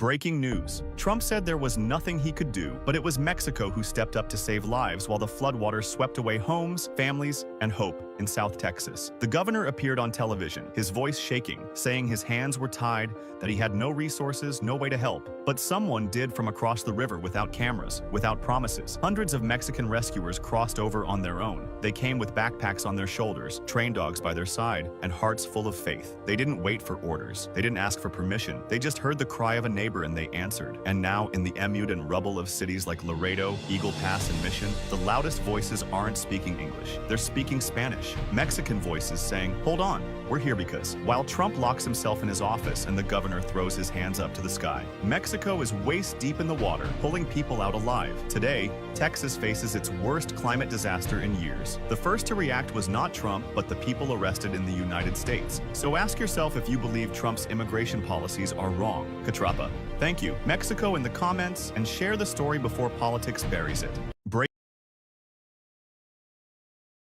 Breaking news. Trump said there was nothing he could do, but it was Mexico who stepped up to save lives while the floodwaters swept away homes, families, and hope in South Texas. The governor appeared on television, his voice shaking, saying his hands were tied, that he had no resources, no way to help. But someone did from across the river without cameras, without promises. Hundreds of Mexican rescuers crossed over on their own. They came with backpacks on their shoulders, train dogs by their side, and hearts full of faith. They didn't wait for orders. They didn't ask for permission. They just heard the cry of a neighbor and they answered. And now, in the emued and rubble of cities like Laredo, Eagle Pass, and Mission, the loudest voices aren't speaking English. They're speaking Spanish. Mexican voices saying, "Hold on, we're here because." While Trump locks himself in his office and the governor throws his hands up to the sky, Mexico is waist deep in the water, pulling people out alive. Today, Texas faces its worst climate disaster in years. The first to react was not Trump, but the people arrested in the United States. So ask yourself if you believe Trump's immigration policies are wrong. Katrapa. Thank you. Mexico in the comments, and share the story before politics buries it.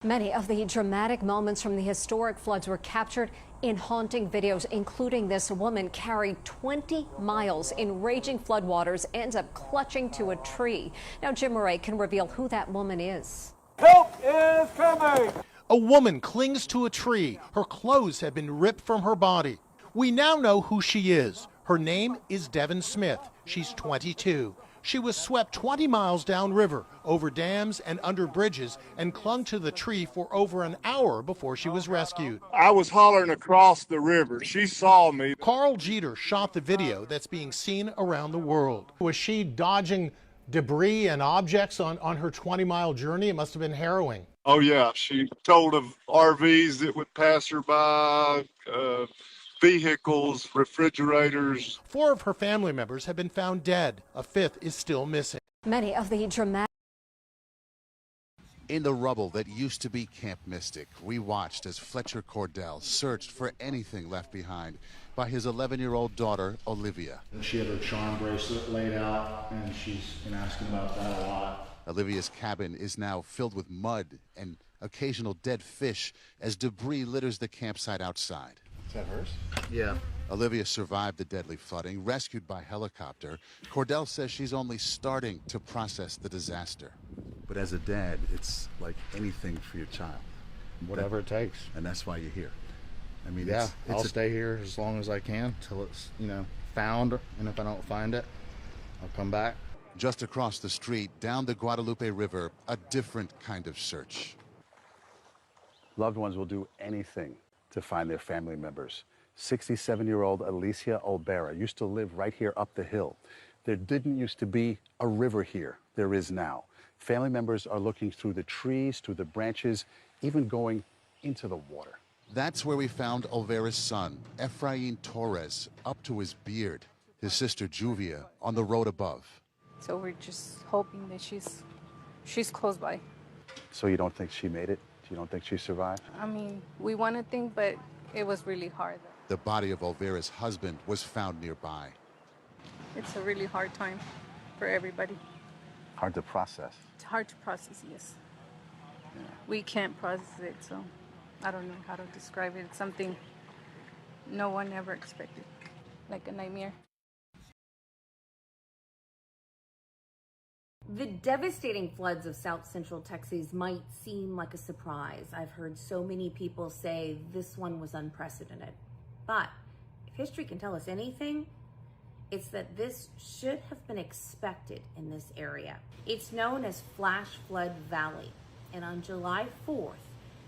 Many of the dramatic moments from the historic floods were captured in haunting videos, including this woman carried 20 miles in raging floodwaters, ends up clutching to a tree. Now Jim Murray can reveal who that woman is. Help is coming! A woman clings to a tree. Her clothes have been ripped from her body. We now know who she is. Her name is Devin Smith. She's 22. She was swept 20 miles downriver, over dams and under bridges, and clung to the tree for over an hour before she was rescued. I was hollering across the river. She saw me. Carl Jeter shot the video that's being seen around the world. Was she dodging debris and objects on her 20-mile journey? It must have been harrowing. Oh, yeah. She told of RVs that would pass her by, vehicles, refrigerators. 4 of her family members have been found dead. A 5th is still missing. Many of the dramatic In the rubble that used to be Camp Mystic, we watched as Fletcher Cordell searched for anything left behind by his 11-year-old daughter, Olivia. She had her charm bracelet laid out, and she's been asking about that a lot. Olivia's cabin is now filled with mud and occasional dead fish as debris litters the campsite outside. Is that hers? Yeah. Olivia survived the deadly flooding, rescued by helicopter. Cordell says she's only starting to process the disaster. But as a dad, it's like anything for your child. Whatever it takes. And that's why you're here. I mean, Yeah, I'll stay here as long as I can till it's, found. And if I don't find it, I'll come back. Just across the street, down the Guadalupe River, a different kind of search. Loved ones will do anything to find their family members. 67-year-old Alicia Olbera used to live right here up the hill. There didn't used to be a river here. There is now. Family members are looking through the trees, through the branches, even going into the water. That's where we found Olvera's son, Efrain Torres, up to his beard. His sister Juvia on the road above. So we're just hoping that she's close by. So you don't think she made it? You don't think she survived? I mean, we want to think, but it was really hard. The body of Olvera's husband was found nearby. It's a really hard time for everybody. Hard to process. It's hard to process, yes. Yeah. We can't process it, so I don't know how to describe it. It's something no one ever expected, like a nightmare. The devastating floods of South Central Texas might seem like a surprise. I've heard so many people say this one was unprecedented. But if history can tell us anything, it's that this should have been expected in this area. It's known as Flash Flood Valley. And on July 4th,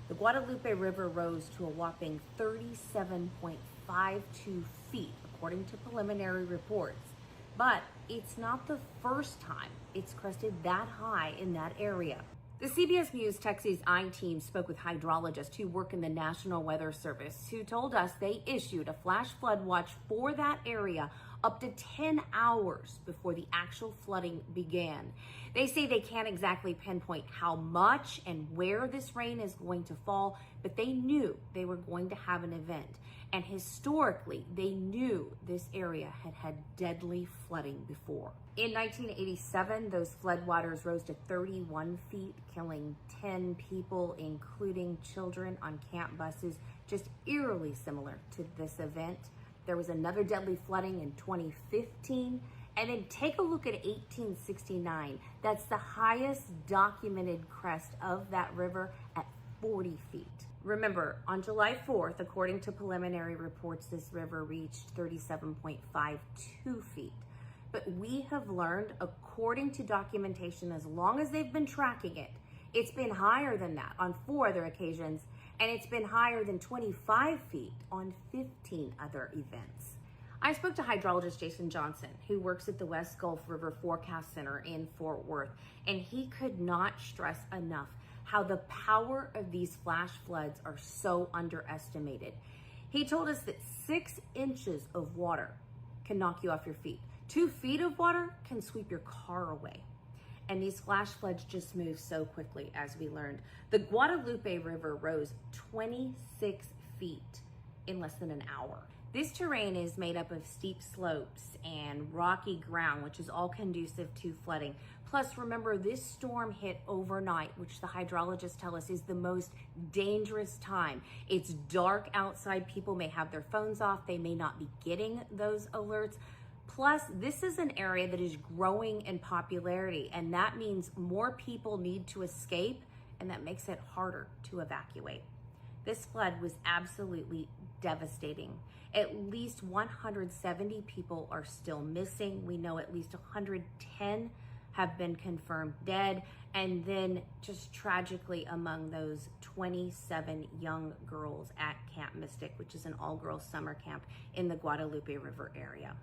the Guadalupe River rose to a whopping 37.52 feet, according to preliminary reports. But it's not the first time it's crested that high in that area. The CBS News Texas I-Team spoke with hydrologists who work in the National Weather Service, who told us they issued a flash flood watch for that area up to 10 hours before the actual flooding began. They say they can't exactly pinpoint how much and where this rain is going to fall, but they knew they were going to have an event. And historically, they knew this area had had deadly flooding before. In 1987, those floodwaters rose to 31 feet, killing 10 people, including children on camp buses, just eerily similar to this event. There was another deadly flooding in 2015. And then take a look at 1869. That's the highest documented crest of that river at 40 feet. Remember, on July 4th, according to preliminary reports, this river reached 37.52 feet. But we have learned, according to documentation, as long as they've been tracking it, it's been higher than that on 4 other occasions, and it's been higher than 25 feet on 15 other events. I spoke to hydrologist Jason Johnson, who works at the West Gulf River Forecast Center in Fort Worth, and he could not stress enough how the power of these flash floods are so underestimated. He told us that 6 inches of water can knock you off your feet. 2 feet of water can sweep your car away. And these flash floods just move so quickly, as we learned. The Guadalupe River rose 26 feet in less than an hour. This terrain is made up of steep slopes and rocky ground, which is all conducive to flooding. Plus, remember, this storm hit overnight, which the hydrologists tell us is the most dangerous time. It's dark outside. People may have their phones off. They may not be getting those alerts. Plus, this is an area that is growing in popularity, and that means more people need to escape, and that makes it harder to evacuate. This flood was absolutely devastating. At least 170 people are still missing. We know at least 110 have been confirmed dead. And then just tragically among those, 27 young girls at Camp Mystic, which is an all-girls summer camp in the Guadalupe River area.